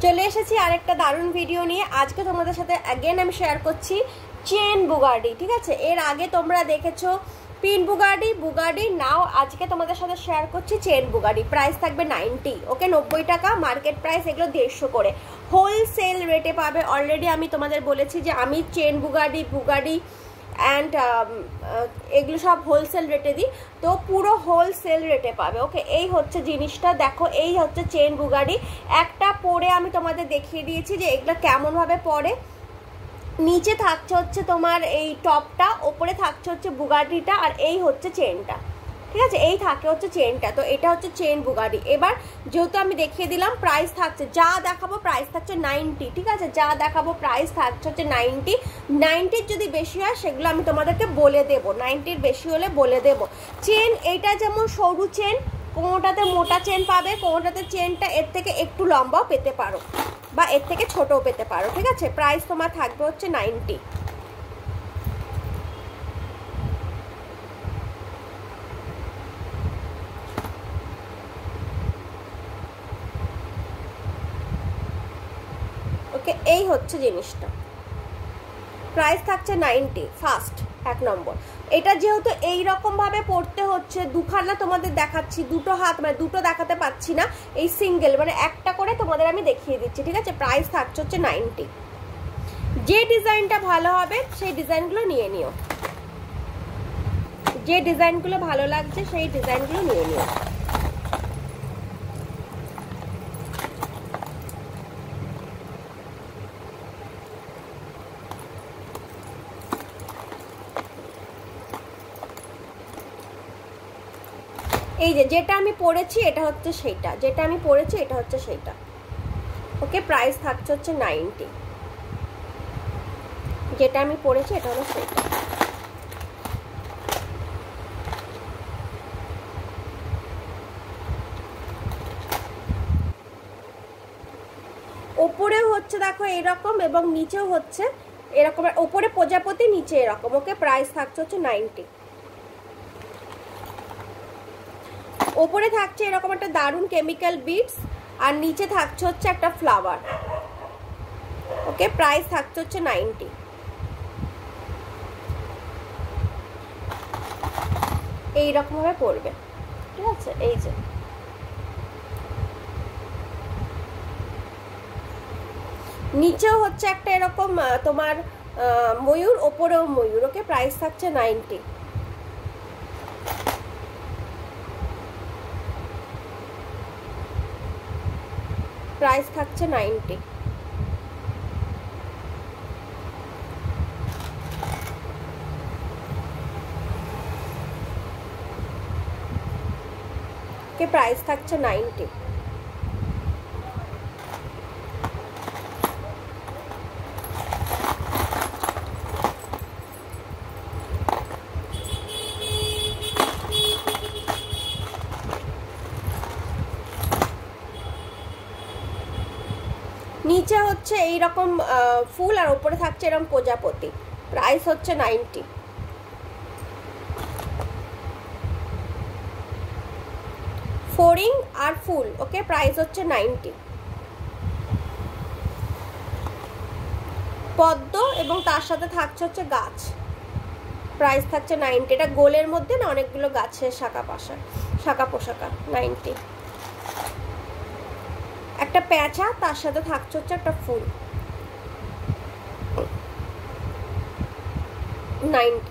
চলে এসেছি আরেকটা দারুণ ভিডিও নিয়ে। আজকে তোমাদের সাথে अगेन আমি শেয়ার করছি চেন বুগার্ডি। ঠিক আছে, এর আগে তোমরা দেখেছো পিন বুগার্ডি নাও আজকে তোমাদের সাথে শেয়ার করছি চেন বুগার্ডি। প্রাইস থাকবে 90, ওকে 90 টাকা। মার্কেট প্রাইস এগুলো 150 করে, হোলসেল রেটে পাবে। অলরেডি আমি তোমাদের বলেছি যে আমি চেন বুগার্ডি অ্যান্ড এগুলো সব হোলসেল রেটে দিই, তো পুরো হোলসেল রেটে পাবে। ওকে, এই হচ্ছে জিনিসটা, দেখো এই হচ্ছে চেন বুগার্ডি। একটা পরে আমি তোমাদের দেখিয়ে দিয়েছি যে এগুলো কেমনভাবে পরে। নিচে থাকছে হচ্ছে তোমার এই টপটা, ওপরে থাকছে হচ্ছে বুগার্ডিটা, আর এই হচ্ছে চেনটা। ঠিক আছে, এই থাকে হচ্ছে চেনটা। তো এটা হচ্ছে চেন বুগার্ডি। এবার যেহেতু আমি দেখিয়ে দিলাম, প্রাইস থাকছে যা দেখাবো প্রাইস থাকছে 90। ঠিক আছে, যা দেখাবো প্রাইস থাকছে হচ্ছে 90 যদি বেশি হয় সেগুলো আমি তোমাদেরকে বলে দেবো, 90 বেশি হলে বলে দেবো। চেন এইটা যেমন সরু চেন, কোনোটাতে মোটা চেন পাবে, কোনোটাতে চেনটা এর থেকে একটু লম্বাও পেতে পারো বা এর থেকে ছোটও পেতে পারো। ঠিক আছে, প্রাইস তোমার থাকবে হচ্ছে 90। ওকে, এই হচ্ছে জিনিসটা, প্রাইস থাকছে 90 ফার্স্ট, এক নম্বর। এটা যেহেতু এই রকম ভাবে পড়তে হচ্ছে, দুখানা তোমাদের দেখাচ্ছি, দুটো হাত মানে দুটো দেখাতে পাচ্ছি না, এই সিঙ্গেল মানে একটা করে তোমাদের আমি দেখিয়ে দিচ্ছি। ঠিক আছে, প্রাইস থাকছে হচ্ছে 90। যে ডিজাইনটা ভালো হবে সেই ডিজাইনগুলো নিয়ে নিও, যে ডিজাইনগুলো ভালো লাগছে সেই ডিজাইনগুলো নিয়ে নিও। এই যে যেটা আমি পরেছি এটা হচ্ছে সেইটা, যেটা আমি পরেছি এটা হচ্ছে সেইটা। ওকে, প্রাইস থাকছে হচ্ছে 90। যেটা আমি পরেছি এটা হলো সেইটা। ওপরেও হচ্ছে দেখো এরকম এবং নিচেও হচ্ছে এরকম, ওপরে প্রজাপতি নিচে এরকম। ওকে, প্রাইস থাকছে হচ্ছে 90। ওপরে থাকছে এরকম একটা দারুণ কেমিক্যাল বিটস, আর নিচে থাকছে হচ্ছে একটা ফ্লাওয়ার। ওকে, প্রাইস থাকছে হচ্ছে 90। এইরকম ভাবে পড়বে। ঠিক আছে, এই যে নিচেও হচ্ছে একটা এরকম তোমার ময়ূর, ওপরেও ময়ূর। ওকে, প্রাইস থাকছে 90। প্রাইস থাকছে 90। ওকে, প্রাইস থাকছে 90। নিচে হচ্ছে এইরকম ফুল আর উপরে থাকছে এরকম প্রজাপতি। প্রাইস হচ্ছে 90। ফোরিং আর ফুল। ওকে, প্রাইস হচ্ছে 90। পদ্ম এবং তার সাথে থাকছে হচ্ছে গাছ। প্রাইস থাকছে 90। এটা গোলের মধ্যে না অনেকগুলো গাছের শাখা পোশাকা। 90। একটা পেঁচা, তার সাথে থাকছে হচ্ছে একটা ফুল। 90।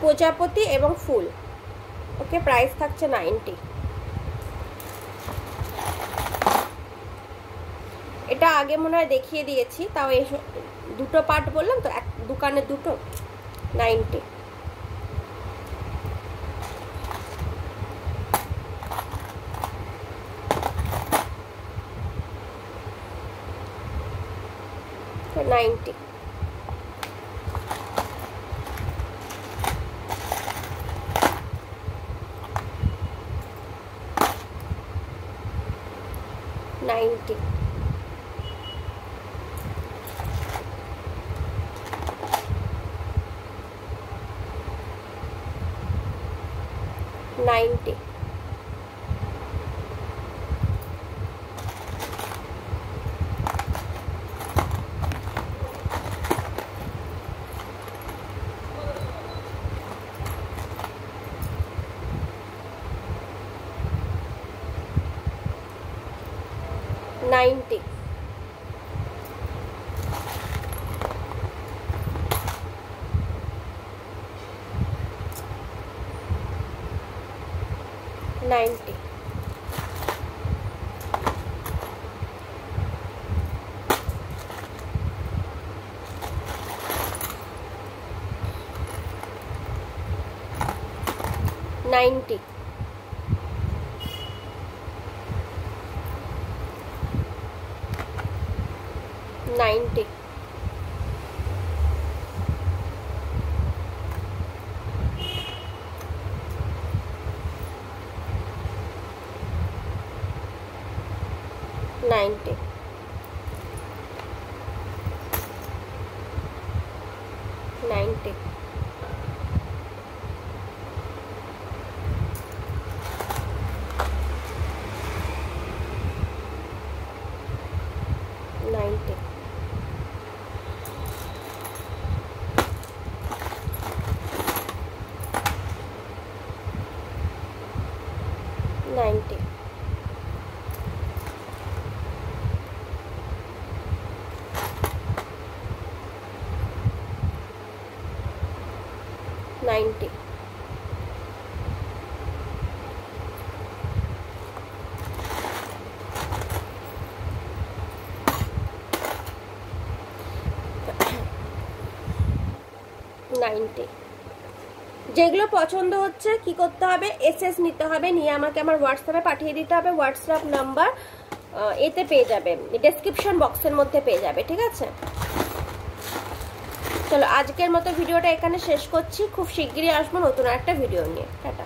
প্রজাপতি এবং ফুল। ওকে, প্রাইস থাকছে 90। এটা আগে মনে হয় দেখিয়ে দিয়েছি, তাও এই দুটো পার্ট বললাম তো, এক দোকানে দুটো। 90। 90, 90, 90, 90, 90, 90, 90, 90, 90, 90, 90, 90, 90। যেগুলো পছন্দ হচ্ছে কি করতে হবে, এসএস নিতে হবে, নিয়ে আমাকে আমার হোয়াটসঅ্যাপে পাঠিয়ে দিতে হবে। হোয়াটসঅ্যাপ নাম্বার এতে পেয়ে যাবে, ডেসক্রিপশন বক্সের মধ্যে পেয়ে যাবে, ঠিক আছে। চলো আজকের মতো ভিডিওটা এখানে শেষ করছি, খুব শিগগিরই আসবো নতুন একটা ভিডিও নিয়ে। টাটা।